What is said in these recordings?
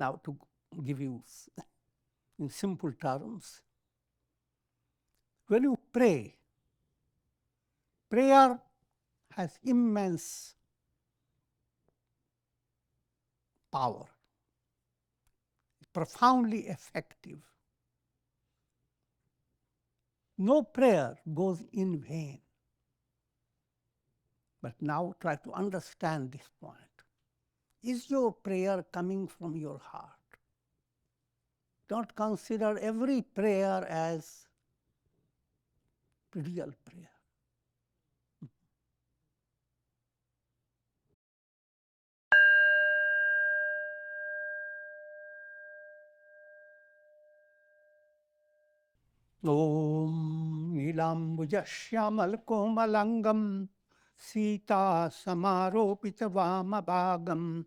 Now, to give you in simple terms, when you pray, prayer has immense power, profoundly effective. No prayer goes in vain. But now try to understand this point. Is your prayer coming from your heart? Don't consider every prayer as real prayer. Om Nilambujasyyamalkomalangam Sita Samaropita Vamabhagam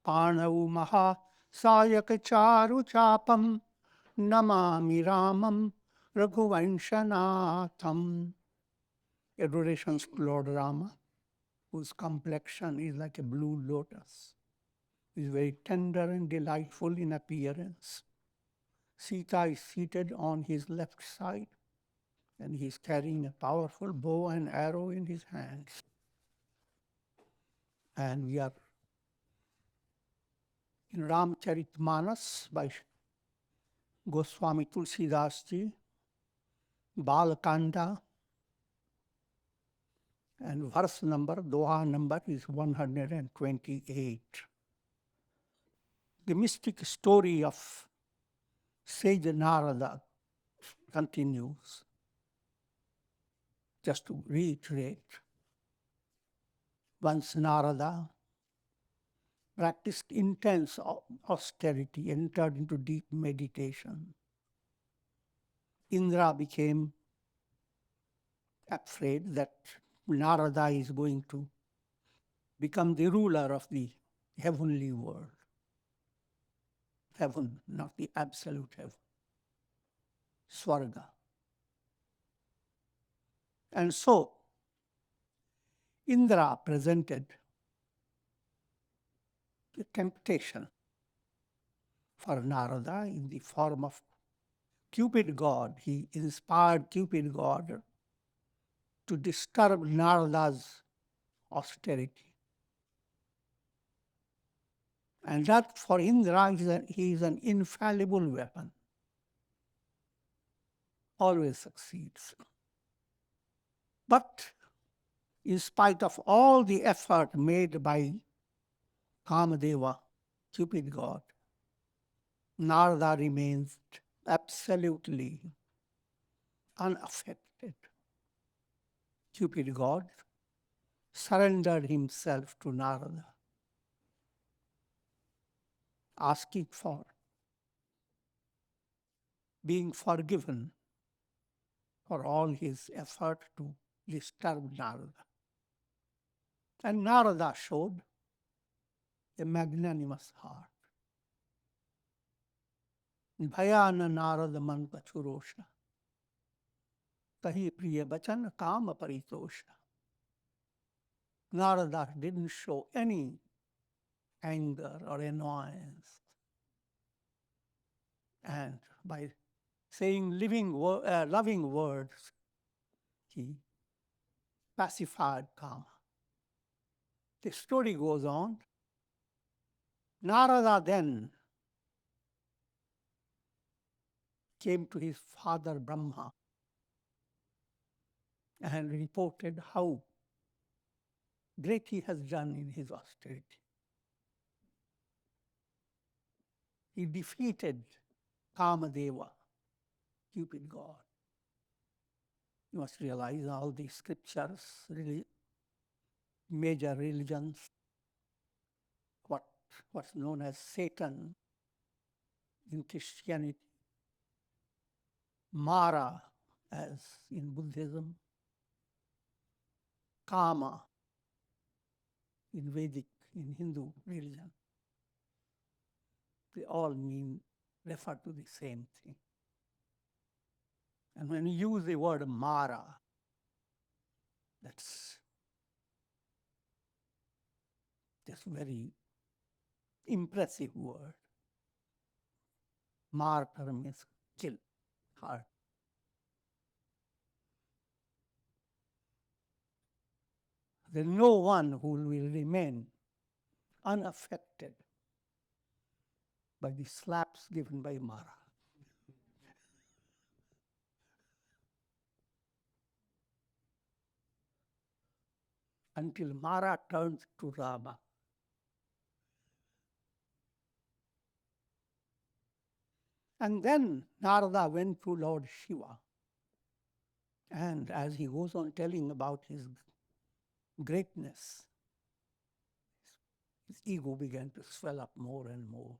Panau Maha Sayakacharu Chapam Namami Ramam Raghuvanshanatham. Adorations to Lord Rama, whose complexion is like a blue lotus, is very tender and delightful in appearance. Sita is seated on his left side, and he is carrying a powerful bow and arrow in his hands. And we are in Ramcharitmanas by Goswami Tulsidas Ji, Balakanda, and verse number, Doha number is 128. The mystic story of sage Narada continues. Just to reiterate, once Narada practiced intense austerity, entered into deep meditation. Indra became afraid that Narada is going to become the ruler of the heavenly world. Heaven, not the absolute heaven. Swarga. And so, Indra presented a temptation for Narada in the form of Cupid god. He inspired Cupid god to disturb Narada's austerity. And that for Indra, he is an infallible weapon. Always succeeds. But in spite of all the effort made by Kamadeva, Cupid god, Narada remains absolutely unaffected. Cupid god surrendered himself to Narada, asking for being forgiven for all his effort to disturb Narada. And Narada showed a magnanimous heart. Bhayana Narada man pachurosha, kahi priya bachan kama paritosha. Narada didn't show any anger or annoyance. And by saying loving words, he pacified Kama. The story goes on. Narada then came to his father Brahma and reported how great he has done in his austerity. He defeated Kamadeva, Cupid god. You must realize all these scriptures, really, major religions, what's known as Satan in Christianity, Mara as in Buddhism, Kama in Vedic, in Hindu religion. They all refer to the same thing. And when you use the word Mara, that's very impressive word. Martyr means kill, hurt. There is no one who will remain unaffected by the slaps given by Mara. Until Mara turns to Rama. And then Narada went to Lord Shiva. And as he goes on telling about his greatness, his ego began to swell up more and more.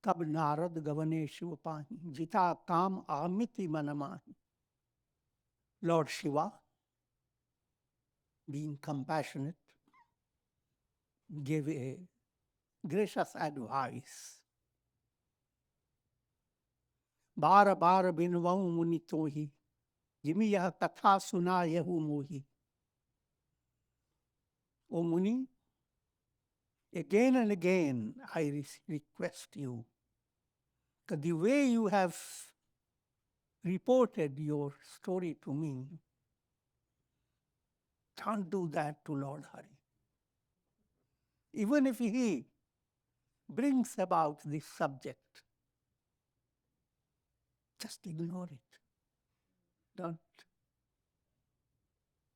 Tab Narad gavane Shiva pahi, jita kam amiti manamahi. Lord Shiva, being compassionate, gave a gracious advice. Bara bara binvau munitohi, jimiya katha sunayahu mohi. O Muni, again and again I request you, that the way you have reported your story to me, don't do that to Lord Hari. Even if he brings about this subject, just ignore it. Don't.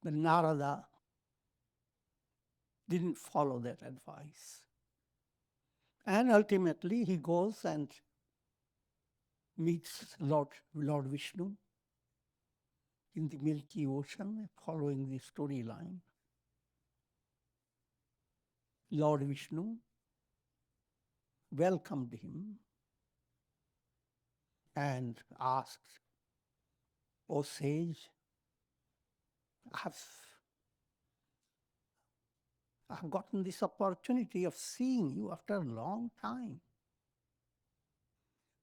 But Narada didn't follow that advice. And ultimately he goes and meets Lord Vishnu in the Milky Ocean, following the storyline. Lord Vishnu welcomed him and asked, "O sage, I've gotten this opportunity of seeing you after a long time.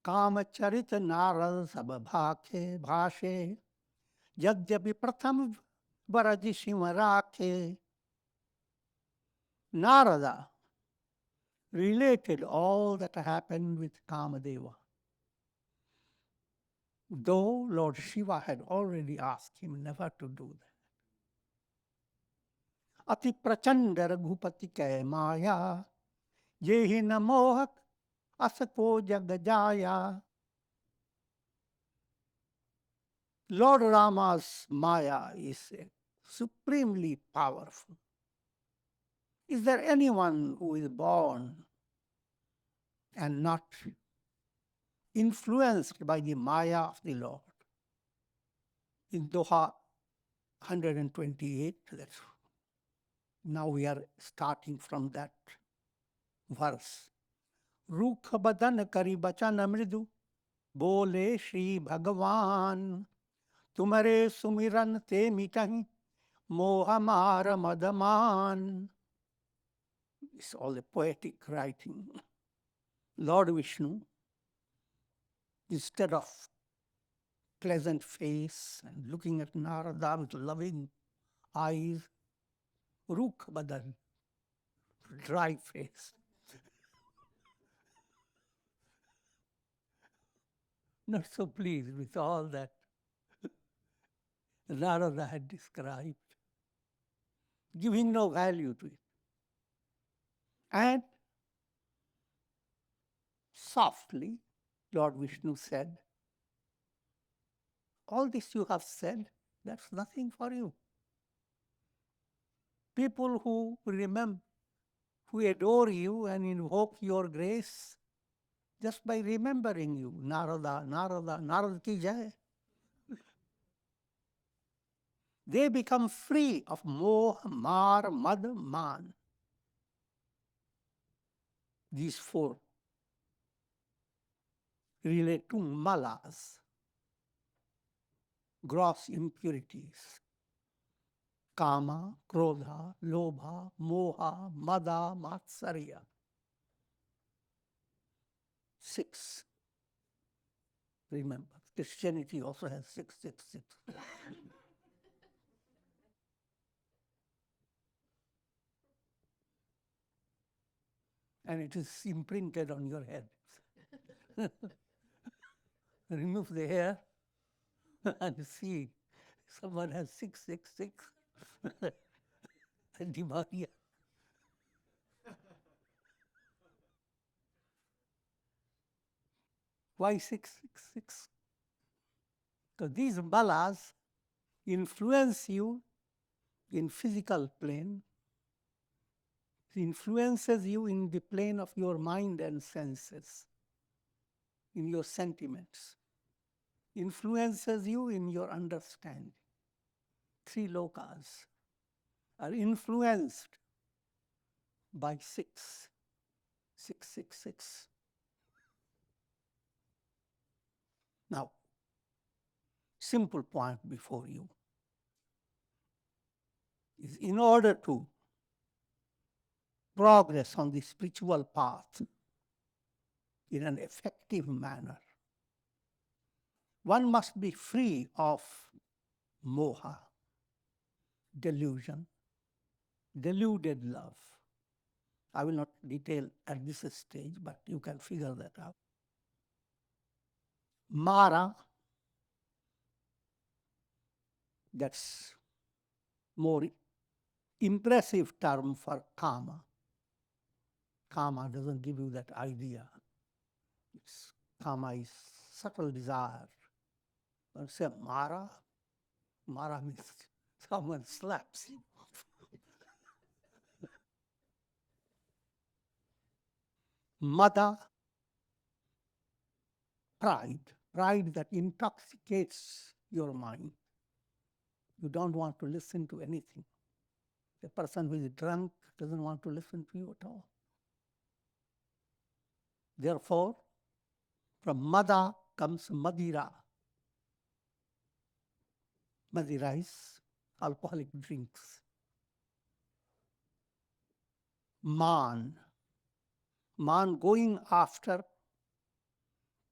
Kamacharita sababhake bhashe, yadyapi pratham varajishimarake." Narada related all that happened with Kamadeva, though Lord Shiva had already asked him never to do that. Ati prachanda raghupati ke maya, yehi na mohak asako jagajaya. Lord Rama's maya is supremely powerful. Is there anyone who is born and not influenced by the maya of the Lord? In Doha 128, now we are starting from that verse. Rukha badan kari bachana mridu, bole Shri Bhagavan, tumare sumiran te mitahi, moha mara madaman. It's all a poetic writing. Lord Vishnu, instead of pleasant face and looking at Narada with loving eyes, Rukh Badan, dry face. Not so pleased with all that Narada had described, giving no value to it. And softly, Lord Vishnu said, "All this you have said, that's nothing for you. People who remember, who adore you and invoke your grace, just by remembering you, Narada, Narada, Narada ki jai, they become free of moha, mar, mad, man." These four relate to malas, gross impurities. Kama, krodha, lobha, moha, mada, matsarya. 6. Remember, Christianity also has 666. And it is imprinted on your head. remove the hair and see someone has 666 and Dimaria. Why 666? Because these balas influence you in physical plane, it influences you in the plane of your mind and senses, in your sentiments, influences you in your understanding. Three lokas are influenced by 666. Now, simple point before you is, in order to progress on the spiritual path in an effective manner, one must be free of moha, delusion, deluded love. I will not detail at this stage, but you can figure that out. Mara, that's more impressive term for kama. Kama doesn't give you that idea. Kama is subtle desire. When you say Mara, Mara means someone slaps you. Mada, pride that intoxicates your mind. You don't want to listen to anything. The person who is drunk doesn't want to listen to you at all. Therefore, from mada comes madira. Madira is alcoholic drinks. Man going after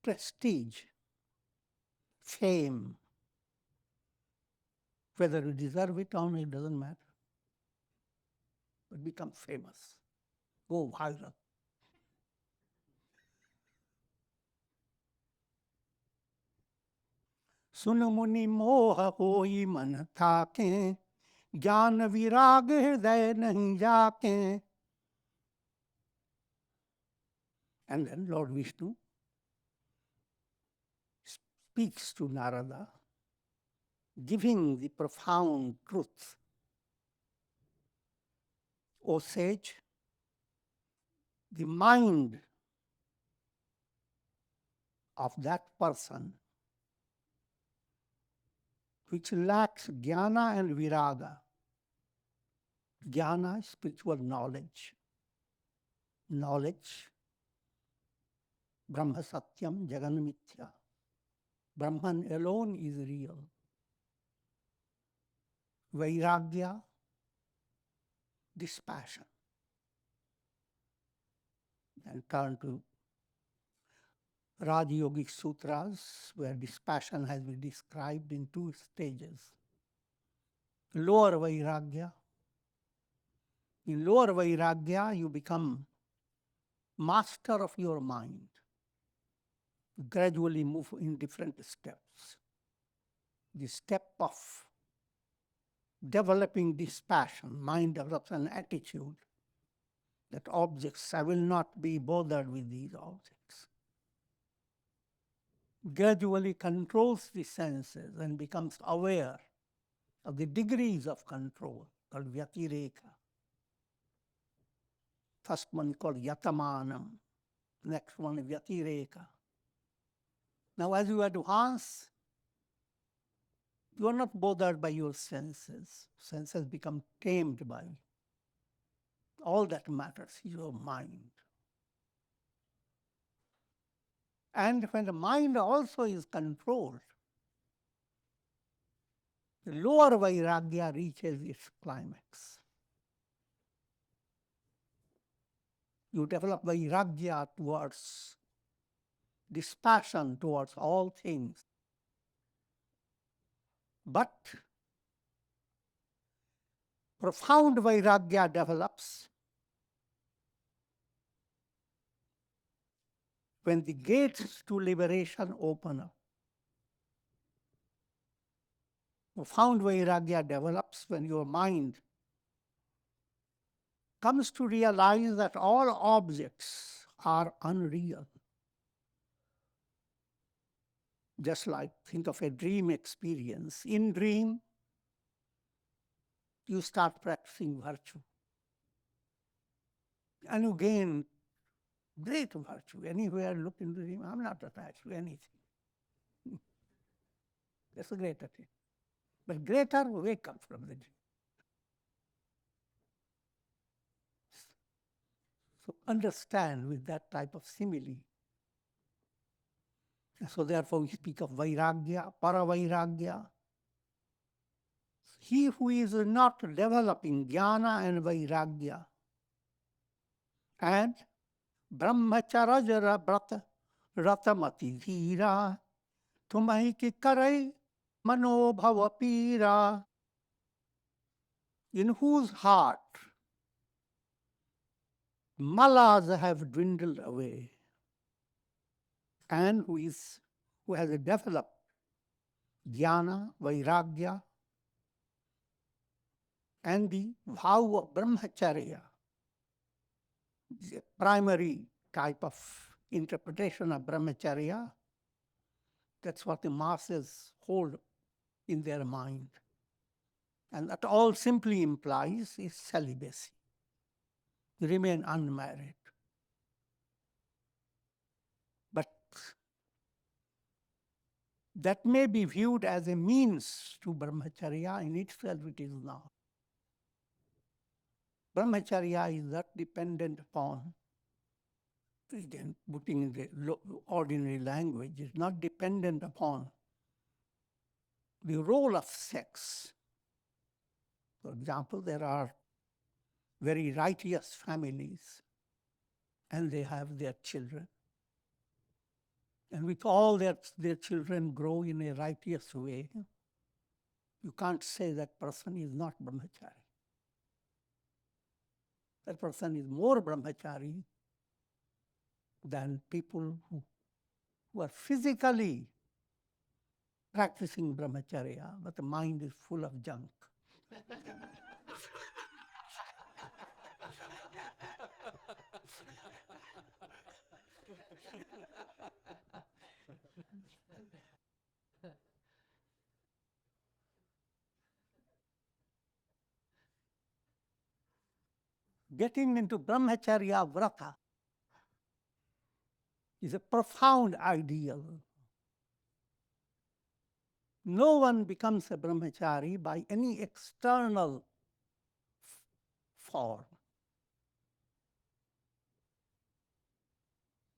prestige, fame. Whether you deserve it or not, it doesn't matter. But become famous, go viral. सुन मोह होई मन थाके, ज्ञान विराग हृदय नहीं जाके. And then Lord Vishnu speaks to Narada, giving the profound truth. O sage, the mind of that person which lacks jnana and viraga. Jnana is spiritual knowledge. Knowledge, Brahma Satyam Jagan Mithya. Brahman alone is real. Vairagya, dispassion. And turn to Raja Yoga Sutras, where dispassion has been described in two stages. Lower Vairagya. In lower Vairagya, you become master of your mind. You gradually move in different steps. The step of developing dispassion, mind develops an attitude that objects, I will not be bothered with these objects. Gradually controls the senses and becomes aware of the degrees of control, called vyatireka. First one called yatamanam, next one is vyatireka. Now as you advance, you are not bothered by your senses. Senses become tamed by all that matters is your mind. And when the mind also is controlled, the lower Vairagya reaches its climax. You develop Vairagya towards dispassion towards all things. But profound Vairagya develops when the gates to liberation open up. Profound Vairagya develops when your mind comes to realize that all objects are unreal. Just like think of a dream experience. In dream, you start practicing virtue. And you gain great virtue. Anywhere look in the dream, I'm not attached to anything. That's a greater thing. But greater wake up from the dream. So understand with that type of simile. So therefore we speak of Vairagya, Para-Vairagya. He who is not developing Jnana and Vairagya and Brahmacharya Brata Ratamati Dhira Tumai ki karai mano bhava pira, in whose heart malas have dwindled away, and who has developed jnana, vairagya, and the vow of brahmacharya, the primary type of interpretation of brahmacharya. That's what the masses hold in their mind. And that all simply implies is celibacy. Remain unmarried. But that may be viewed as a means to brahmacharya. In itself it is not. Brahmacharya is not dependent upon, again putting in the ordinary language, is not dependent upon the role of sex. For example, there are very righteous families and they have their children. And with all their children grow in a righteous way, you can't say that person is not brahmachari. That person is more brahmachari than people who are physically practicing brahmacharya, but the mind is full of junk. Getting into brahmacharya vrata is a profound ideal. No one becomes a brahmachari by any external form.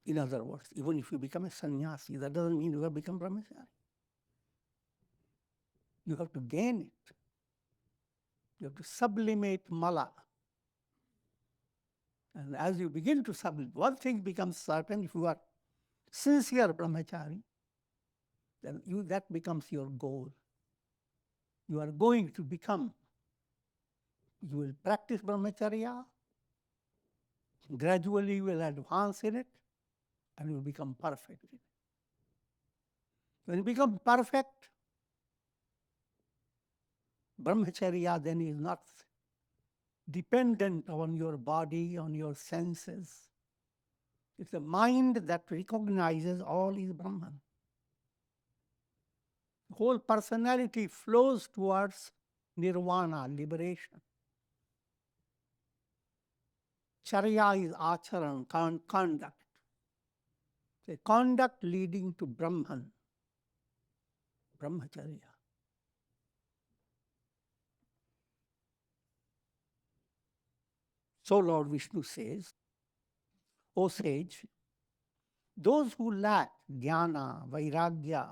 In other words, even if you become a sannyasi, that doesn't mean you have become brahmachari. You have to gain it. You have to sublimate mala. And as you begin to sublimate, one thing becomes certain: if you are sincere brahmachari, then that becomes your goal. You are going to become, you will practice brahmacharya, gradually you will advance in it, and you will become perfect in it. When you become perfect, brahmacharya then is not dependent on your body, on your senses. It's a mind that recognizes all is Brahman. The whole personality flows towards nirvana, liberation. Charya is acharan, conduct. The conduct leading to Brahman, brahmacharya. So Lord Vishnu says, O sage, those who lack jnana, vairagya,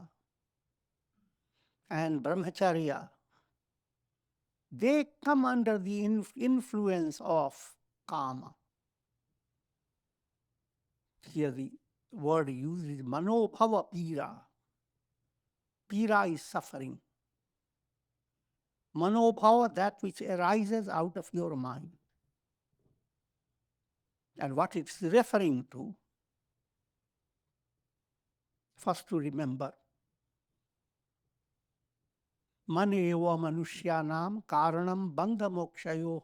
and brahmacharya, they come under the influence of kama. Here the word used is manobhava pira. Pira is suffering. Manobhava, that which arises out of your mind. And what it's referring to, first to remember, maneva manushyanam karanam bandha mokshayo.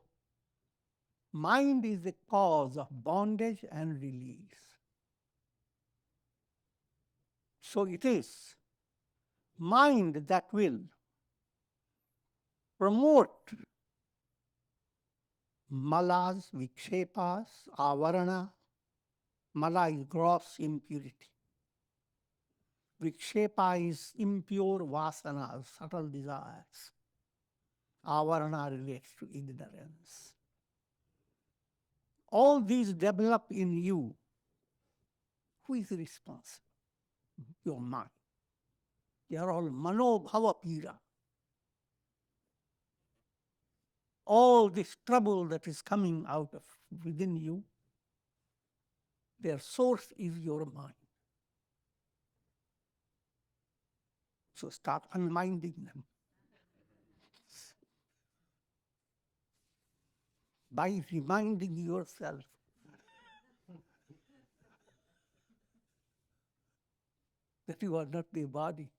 Mind is the cause of bondage and release. So it is mind that will promote malas, vikshepas, avarana. Mala is gross impurity. Vikshepa is impure vasanas, subtle desires. Avarana relates to ignorance. All these develop in you. Who is responsible? Your mind. They are all manobhava pira. All this trouble that is coming out of within you, their source is your mind. So start unminding them. By reminding yourself that you are not the body.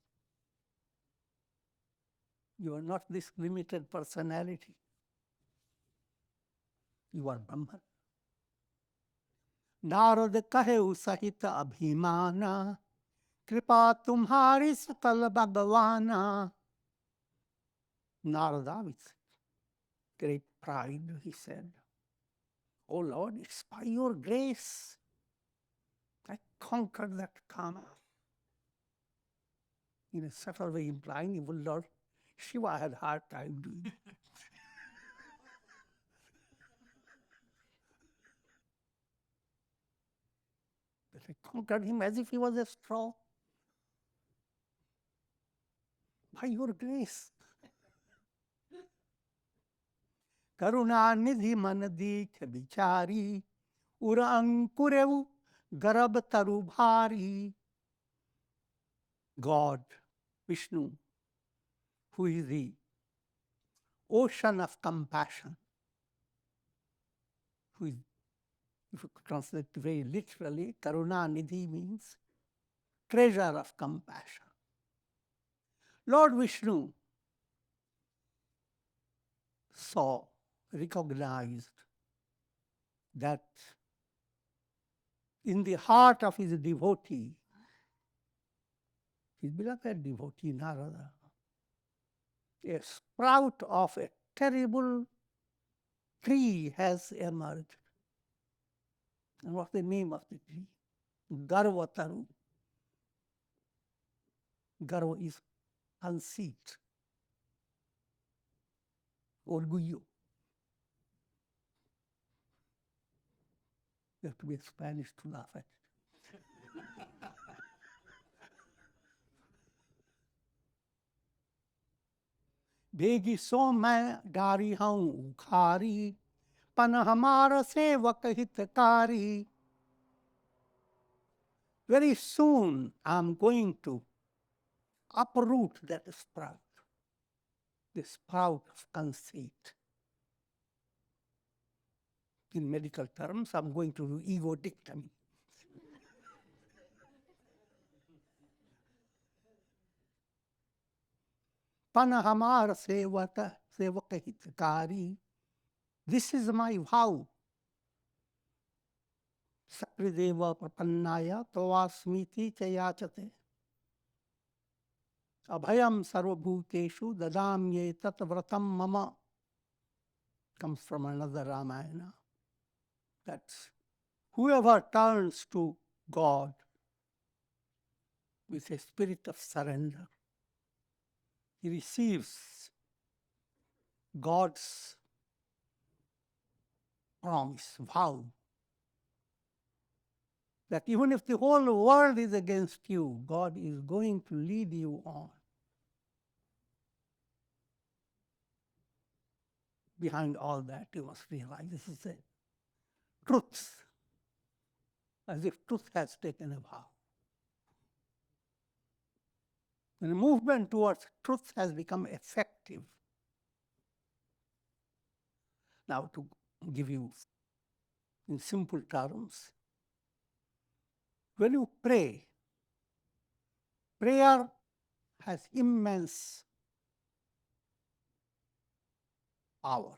You are not this limited personality. You are Brahman. Narada kaheu sahita abhimana, kripa tumhari satal bhagavana. Narada, with great pride, he said, "Oh Lord, it's by your grace I conquered that kama." In a subtle way implying, well, Lord, Shiva had a hard time doing it. But I conquered him as if he was a straw. By your grace. Karunanidhi manadikh bichari, ura ankurevu Garvataru bhari. God, Vishnu, who is the ocean of compassion, who is, if you translate very literally, Karunanidhi means treasure of compassion. Lord Vishnu saw, recognized that in the heart of his devotee, his beloved devotee Narada, a sprout of a terrible tree has emerged. And what's the name of the tree? Garvataru. Garva is conceit, orgullo. You have to be Spanish to laugh at it. बेगी सो मैं डारी हूँ उखारी पन हमारा सेवक हितकारी. Very soon I'm going to uproot that sprout, the sprout of conceit. In medical terms, I'm going to do ego-ectomy. Pana hamar sevaka hitakari. This is my vow. Sakrideva prapannaya tavasmiti chayachate. Abhayam sarvabhuteshu dadamye tatvratam mama. Comes from another Ramayana. That's whoever turns to God with a spirit of surrender, he receives God's promise, vow, that even if the whole world is against you, God is going to lead you on. Behind all that, you must realize this is a truth, as if truth has taken a vow. When the movement towards truth has become effective. Now, to give you in simple terms, when you pray, prayer has immense power,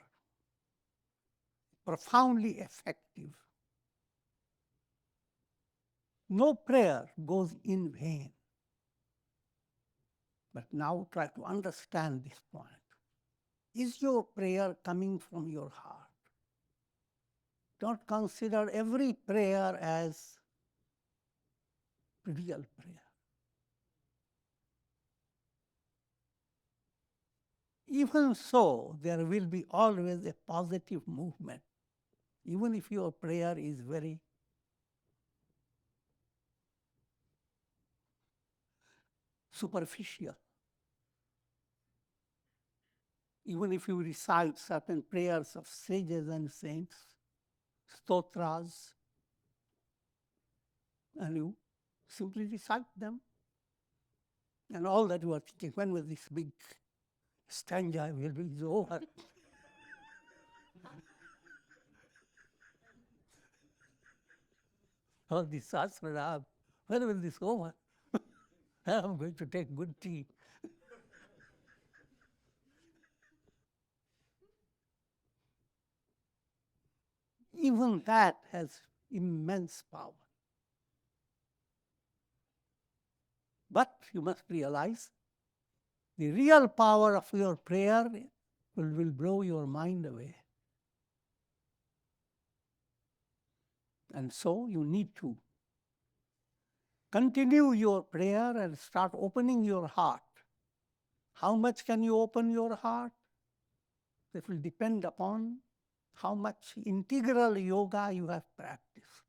profoundly effective. No prayer goes in vain. But now try to understand this point. Is your prayer coming from your heart? Don't consider every prayer as real prayer. Even so, there will be always a positive movement, even if your prayer is very superficial. Even if you recite certain prayers of sages and saints, stotras, and you simply recite them, and all that you are thinking, when will this big stanza will be over? All this sastra, when will this over? I'm going to take good tea. Even that has immense power. But you must realize the real power of your prayer will blow your mind away. And so you need to continue your prayer and start opening your heart. How much can you open your heart? That will depend upon how much integral yoga you have practiced.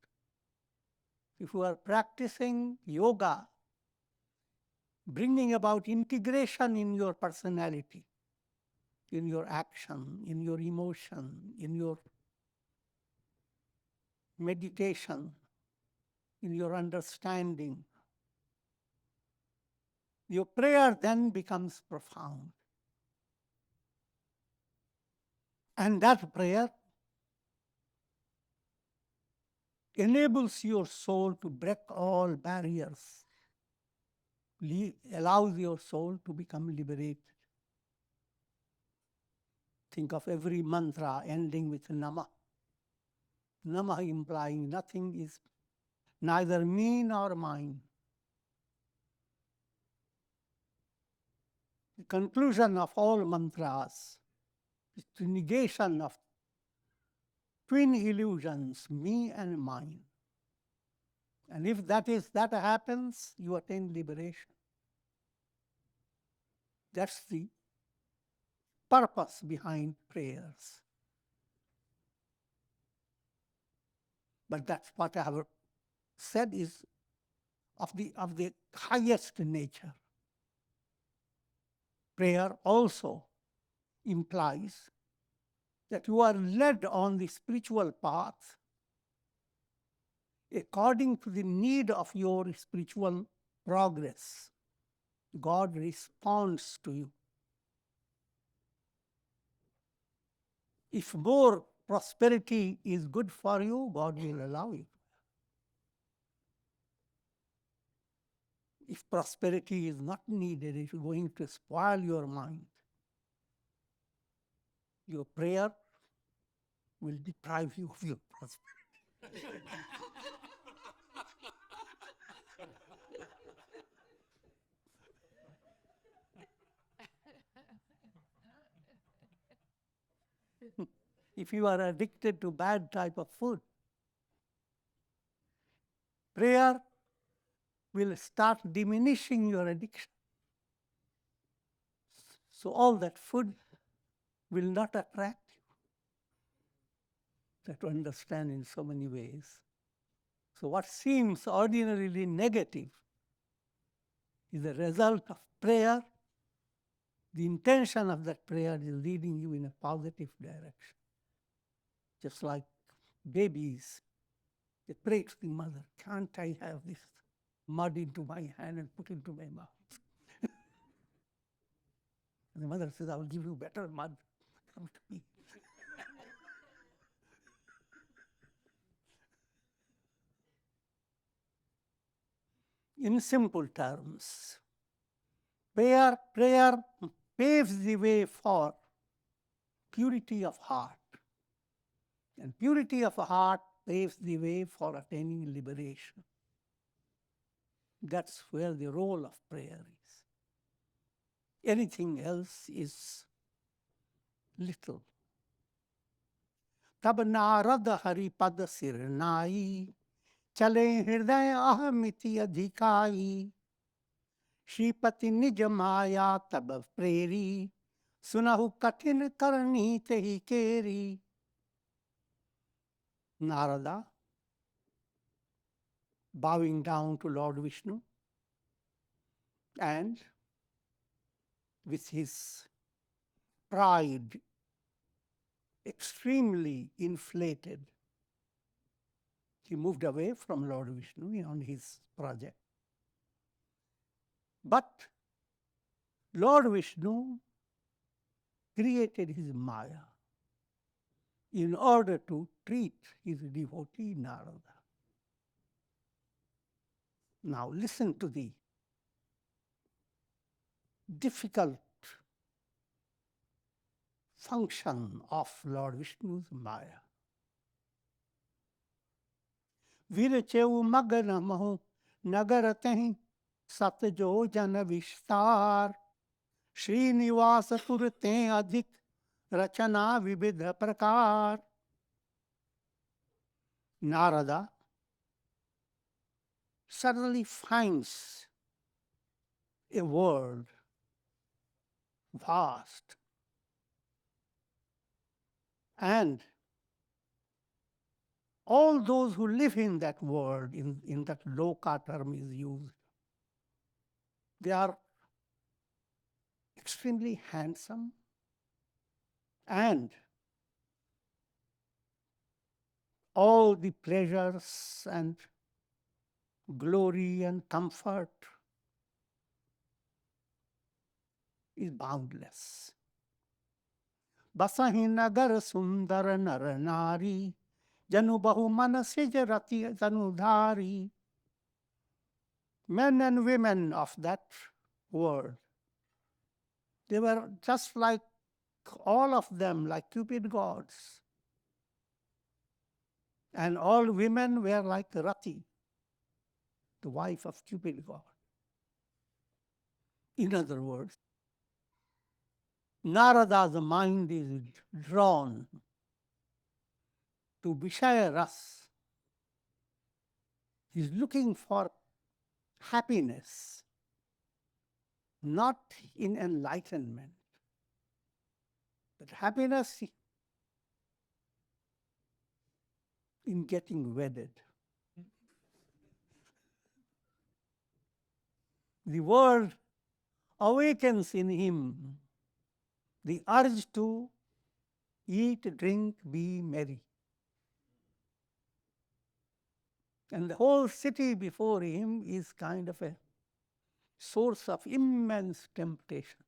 If you are practicing yoga, bringing about integration in your personality, in your action, in your emotion, in your meditation, in your understanding, your prayer then becomes profound. And that prayer enables your soul to break all barriers, allows your soul to become liberated. Think of every mantra ending with nama. Nama implying nothing is neither me nor mine. The conclusion of all mantras is the negation of twin illusions, me and mine. And if that happens, you attain liberation. That's the purpose behind prayers. But that's what I have said is of the highest nature. Prayer also implies that you are led on the spiritual path according to the need of your spiritual progress. God responds to you. If more prosperity is good for you, God will allow you. If prosperity is not needed, it is going to spoil your mind. Your prayer will deprive you of your prosperity. If you are addicted to bad type of food, prayer will start diminishing your addiction. So all that food will not attract you. That to understand in so many ways. So what seems ordinarily negative is a result of prayer. The intention of that prayer is leading you in a positive direction. Just like babies, they pray to the mother, can't I have this mud into my hand and put into my mouth? And the mother says, I will give you better mud. Come to me. In simple terms, prayer paves the way for purity of heart. And purity of heart paves the way for attaining liberation. That's where the role of prayer is. Anything else is little. Tab Narada Hari Pad Sirnai, Chale Hridaya Ahamiti Adhikai, Shripati Nij Maya Tab Preri, Sunahu Katin Karani Tehi Keri. Narada, bowing down to Lord Vishnu, and with his pride extremely inflated, he moved away from Lord Vishnu on his project. But Lord Vishnu created his Maya in order to treat his devotee Narada. Now listen to the difficult function of Lord Vishnu's Maya. Vircheu magana mahu nagaratahi satjo jana vishtar Srinivasa turte adhik rachana vibidha prakar. Narada suddenly finds a world vast, and all those who live in that world, in that loka term is used, they are extremely handsome and all the pleasures and glory and comfort is boundless. Basahi nagar sundar nar nari, janu bahu manasij rati tanudhari. Men and women of that world, they were just like all of them, like Cupid gods. And all women were like Rati, the wife of Cupid god. In other words, Narada's mind is drawn to Vishaya Ras. He's looking for happiness, not in enlightenment, but happiness in getting wedded. The world awakens in him the urge to eat, drink, be merry. And the whole city before him is kind of a source of immense temptation.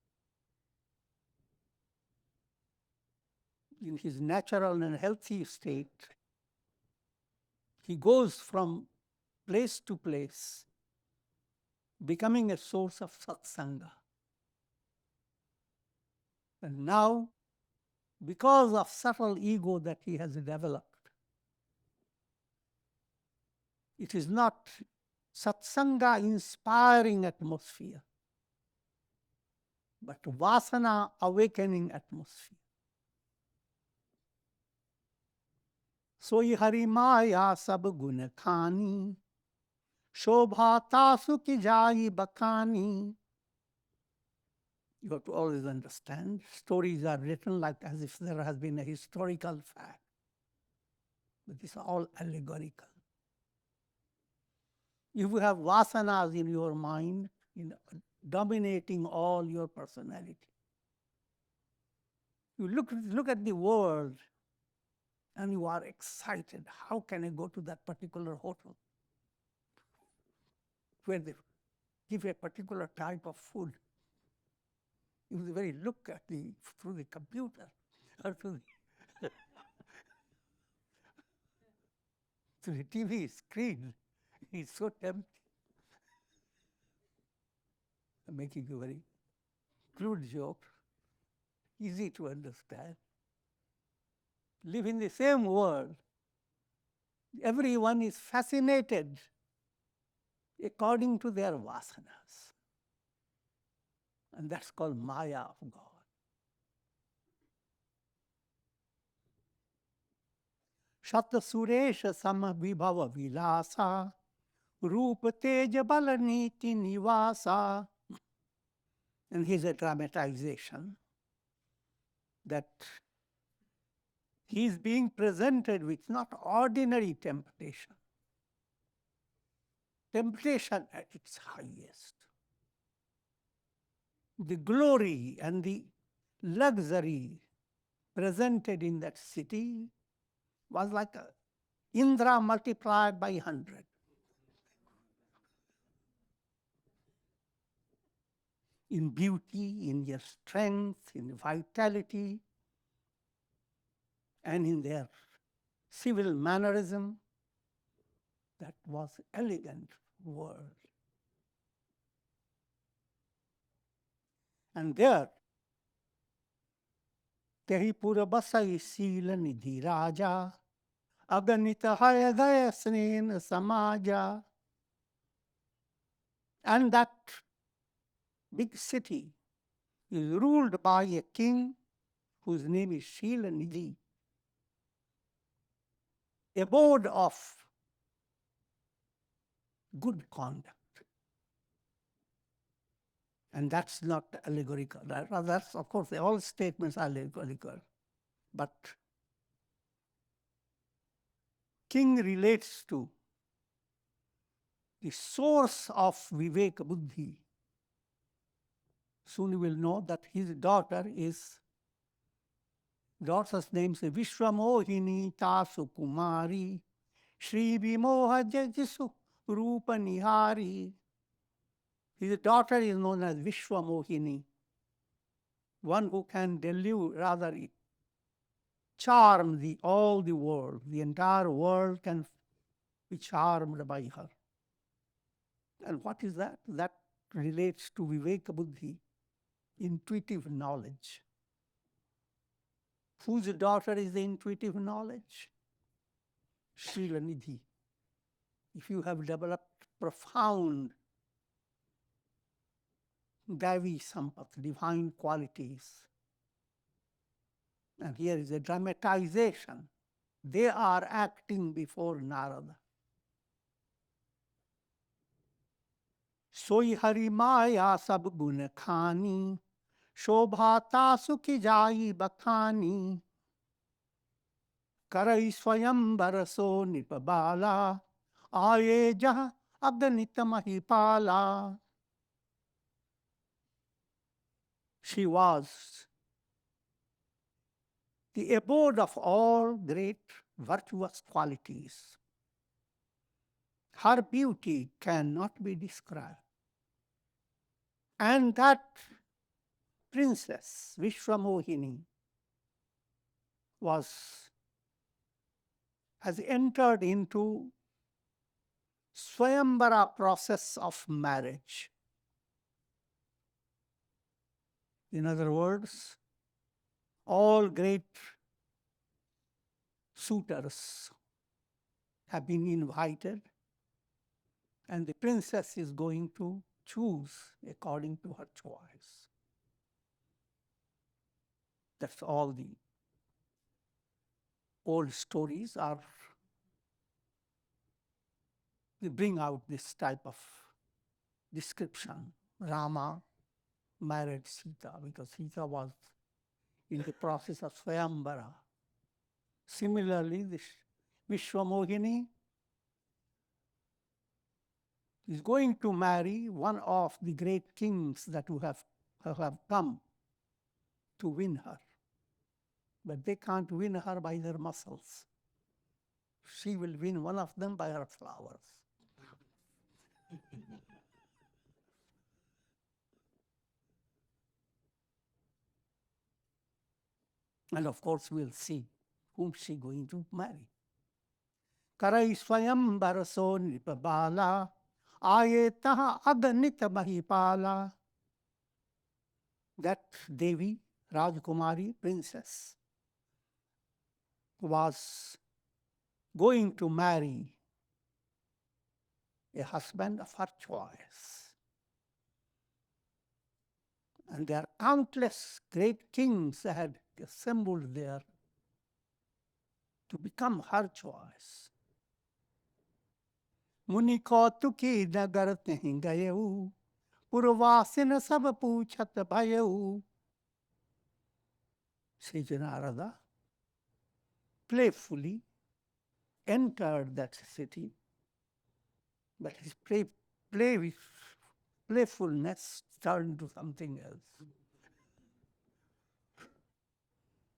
In his natural and healthy state, he goes from place to place, becoming a source of satsanga. And now, because of subtle ego that he has developed, it is not satsanga inspiring atmosphere, but vasana awakening atmosphere. Soi hari maya sab gun khani, shobha tasu ki jai bakani. You have to always understand, stories are written like as if there has been a historical fact. But it's all allegorical. If you have vasanas in your mind, dominating all your personality, you look at the world and you are excited. How can I go to that particular hotel where they give a particular type of food? You very look at through the computer or through the TV screen. It's so tempting. I'm making a very crude joke, easy to understand. live in the same world. Everyone is fascinated according to their vasanas. And that's called Maya of God. Shata Suresha Samabhibhava Vilasa Rupa Teja Balaniti Nivasa. And here's a dramatization that he is being presented with not ordinary temptation, temptation at its highest. The glory and the luxury presented in that city was like Indra multiplied by 100. In beauty, in their strength, in vitality, and in their civil mannerism, that was elegant world. And there, Tehi Purabasai Sila Nidhi Raja, Aganita Hayadaya Snena Samaja. And that big city is ruled by a king whose name is Sila Nidhi, abode of good conduct. And that's not allegorical. That's, of course, all statements are allegorical. But king relates to the source of Viveka Buddhi. Soon you will know that his daughter's name is Vishwamohini Tasu Kumari Shri Vimoha Jajisu Rupa Nihari. His daughter is known as Vishwamohini, one who can delude, rather charm all the world. The entire world can be charmed by her. And what is that? That relates to Viveka Buddhi, intuitive knowledge. Whose daughter is the intuitive knowledge? Srila Nidhi. If you have developed profound Davi Sampat, divine qualities, and here is a dramatization. They are acting before Narada. Soi hari maya sab gun khani, shobhata sukhi jai bakhani, karai swayam baraso nipabala, aaye jah aganita mahipala. She was the abode of all great virtuous qualities. Her beauty cannot be described. And that princess, Vishwamohini, has entered into Swayambara process of marriage. In other words, all great suitors have been invited, and the princess is going to choose according to her choice. That's all the old stories are. They bring out this type of description. Rama married Sita because Sita was in the process of Swayambara. Similarly, this Vishwamohini is going to marry one of the great kings that who have come to win her. But they can't win her by their muscles. She will win one of them by her flowers. And of course, we'll see whom she going to marry. Karai swayam baraso nipabala, ayetaha aganita mahipala. That Devi, Rajkumari, princess, was going to marry a husband of her choice. And there are countless great kings had assembled there to become her choice. मुनि कौतुकी नगर तहीं गयऊ पुरवासिन सब पूछत भयऊ. Sri Narada playfully entered that city, but his playfulness turned to something else.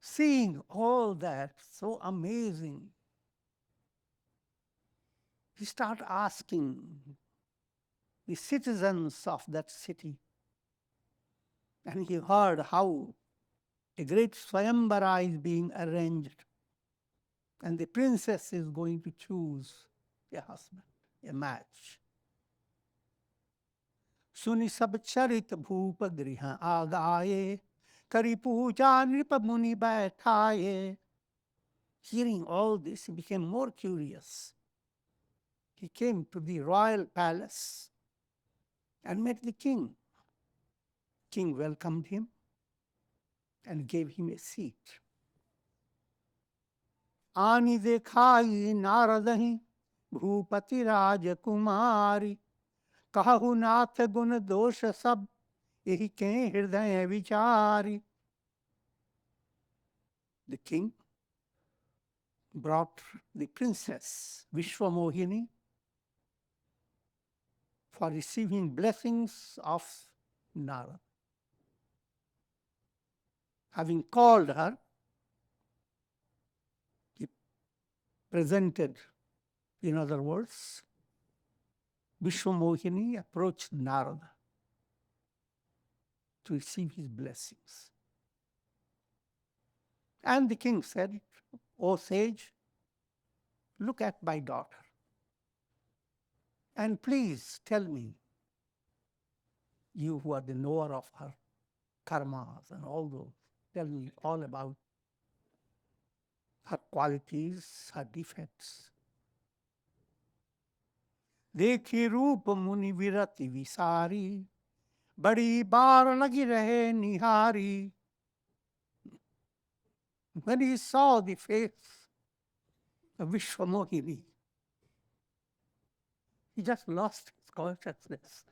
Seeing all that so amazing, he started asking the citizens of that city, and he heard how a great Swayambara is being arranged, and the princess is going to choose a husband, a match. सुनि सब चरित भूप गृह आगाये करी पूजा नृप मुनि बैठाये. Hearing all this, he became more curious. He came to the royal palace and met the king. King welcomed him and gave him a seat. आनि देखाई नारदहि भूपति राजकुमारी कहु नाथ गुण दोष सब यही के हृदय विचारी. The king brought the princess Vishwamohini for receiving blessings of Narada. Having called her, he presented, in other words, Vishwamohini approached Narada to receive his blessings. And the king said, O sage, look at my daughter, and please tell me, you who are the knower of her karmas and all those, tell me all about her qualities, her defects. देखी रूप मुनि विरति विसारी बड़ी बार लगी रहे निहारी. When he saw the face of Vishwamohini, he just lost his consciousness.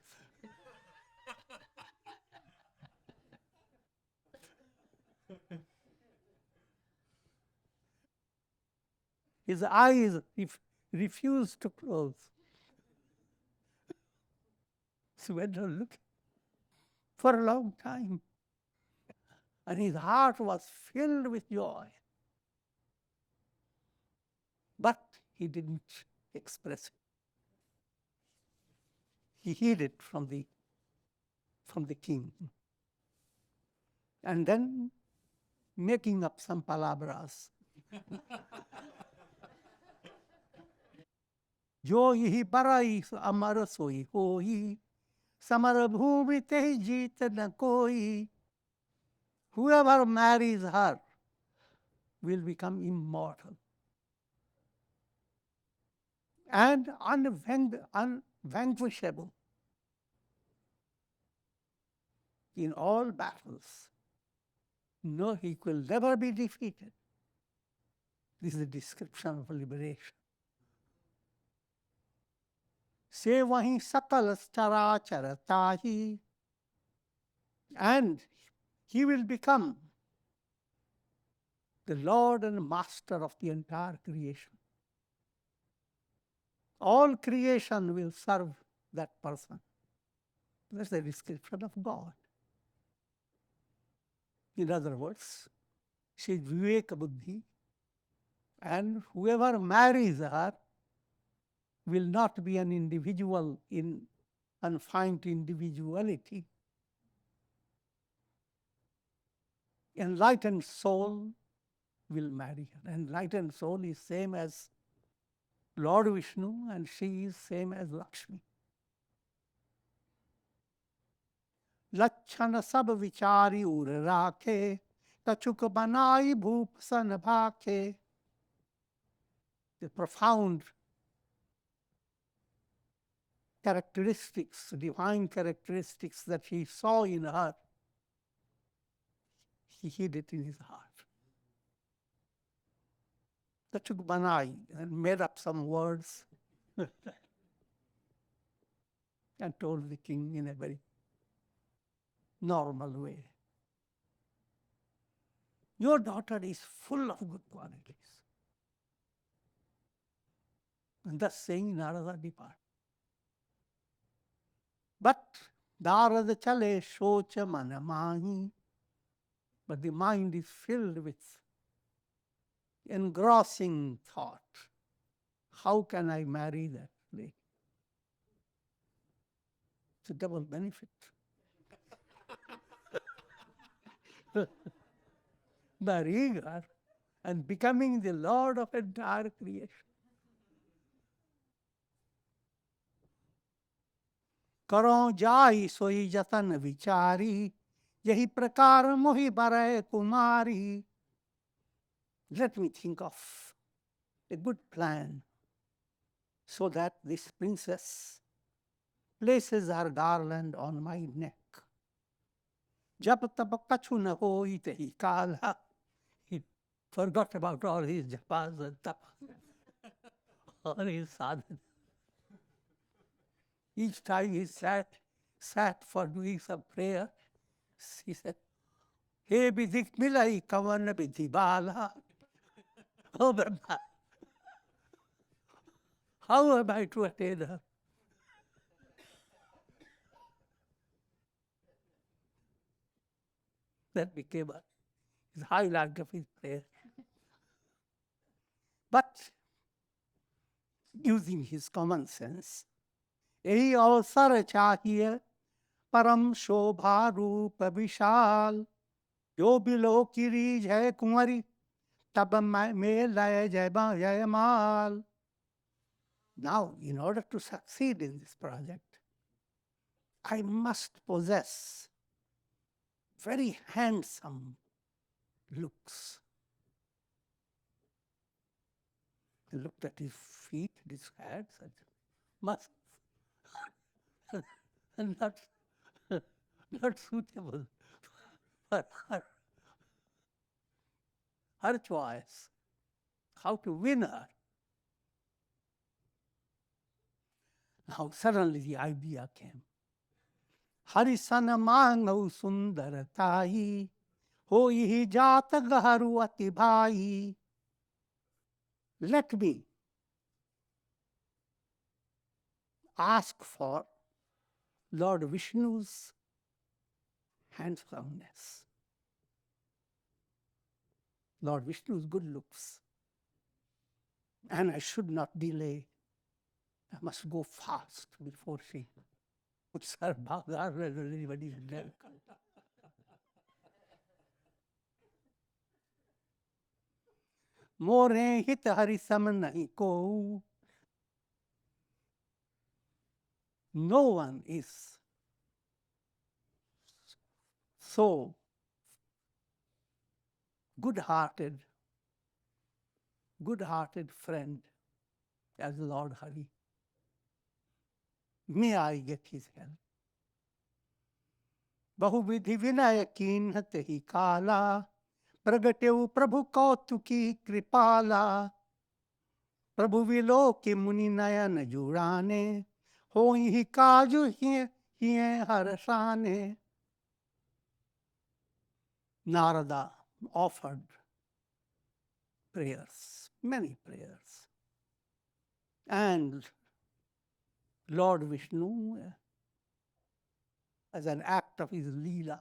His eyes refused to close. So he went on looking for a long time. And his heart was filled with joy. But he didn't express it. He hid it from the king. And then, making up some palabras, जो यही बराई अमर सोई होई summer भूमि ते जीत न कोई. Whoever marries her will become immortal and unvanquishable in all battles. No, he will never be defeated. This is a description of liberation. से वहीं सकल चराचर ताही, and he will become the Lord and Master of the entire creation. All creation will serve that person. That's the description of God. In other words, she is Viveka Buddhi, and whoever marries her will not be an individual in confined to individuality. Enlightened soul will marry her. Enlightened soul is same as Lord Vishnu, and she is same as Lakshmi. लक्षण सब विचारी उर राखे कछुक बनाई भूप सन भाखे. the profound characteristics, divine characteristics that he saw in her, he hid it in his heart. That took one eye and made up some words and told the king in a very normal way, your daughter is full of good qualities. And thus saying, Narada departed. But Narada chale shocha manamahi. But the mind is filled with engrossing thought. How can I marry that lady? It's a double benefit. Marrying her and becoming the Lord of entire creation. करो जाई सोई जतन विचारी यही प्रकार मोहि बरय कुमारी. Let me think of a good plan so that this princess places her garland on my neck. Jap tap kachu na hoi tehi kala. He forgot about all his japas and tapas, all his sadhana. Each time he sat for doing some prayer, he said, He bidik milai kavan bidhi bala. Oh Brahma, how am I to attain her? That became his highlight of his prayer. But using his common sense, यही अवसर चाहिए परम शोभा रूप विशाल. जो below की रीझ है कुंवरी तब में लय जयमाल. Now, in order to succeed in this project, I must possess very handsome looks. He looked at his feet, his hands, and must and not suitable for her choice. How to win her? Now suddenly the idea came. Harisana mangau sundaratai hoi jat gaharu ati bhai. Let me ask for Lord Vishnu's handsomeness, Lord Vishnu's good looks. And I should not delay. I must go fast before she puts her bagar and anybody's neck. More hit harisamana ko. No one is so good-hearted friend as Lord Hari. May I get his help? बहुविधि विनय कीन्हत ही काला प्रगटेउ प्रभु कौतुकी कृपाला. प्रभु विलोकि मुनि नयन जुड़ाने होई ही काजु हिये हरसाने. Narada offered prayers, many prayers. And Lord Vishnu, as an act of his leela,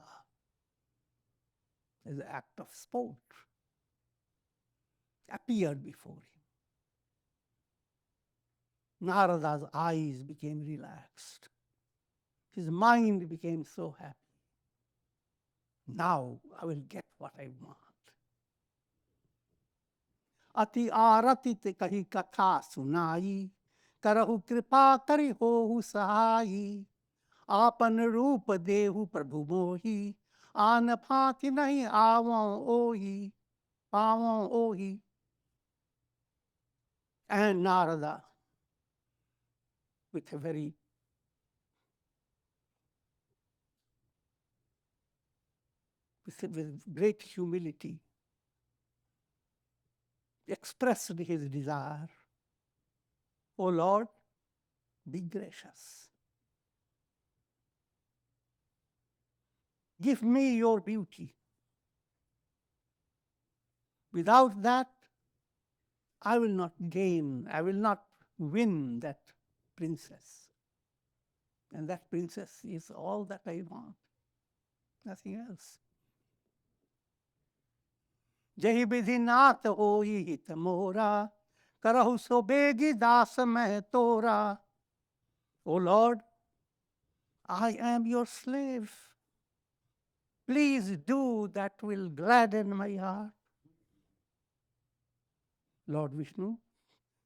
as an act of sport, appeared before him. Narada's eyes became relaxed. His mind became so happy. Now I will get what I want. Ati arati te kahi katha sunai, karahu kripa kari hohu sahai. Apan रूप देहु प्रभु मोहि आन फाति नहीं आवों ओहि पावों ओहि. And Narada, with a very with great humility, expressed his desire. O Lord, be gracious. Give me your beauty. Without that, I will not gain, I will not win that princess. And that princess is all that I want, nothing else. जहि विधि नाथ होई हित मोरा, करहु सो बेगी दास मैं तोरा. O Lord, I am your slave. Please do that will gladden my heart. Lord Vishnu,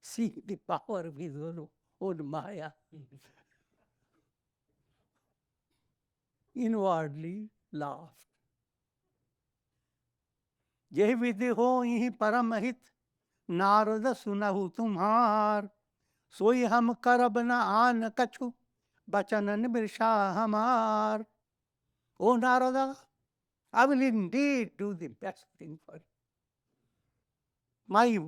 seeing the power of his own Maya, inwardly laughed. यह विधि हो ही परम हित, नारद सुनहु तुम्हार. सोई हम करब न आन कछु, बचनन मृषा हमार. O Narada, I will indeed do the best thing for you. My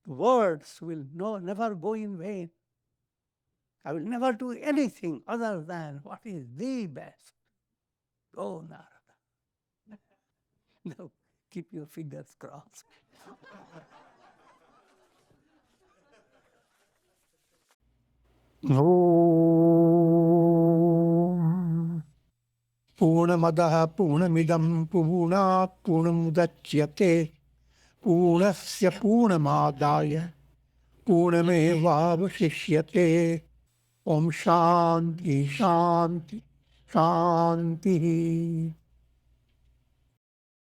words will never go in vain. I will never do anything other than what is the best. Oh, Narada. Now, keep your fingers crossed. Om Purnamadaha Purnamidam Purnat Purnamudachyate Purnasya Purnamadaya Purnamevavashishyate. Om Shanti Shanti Shanti.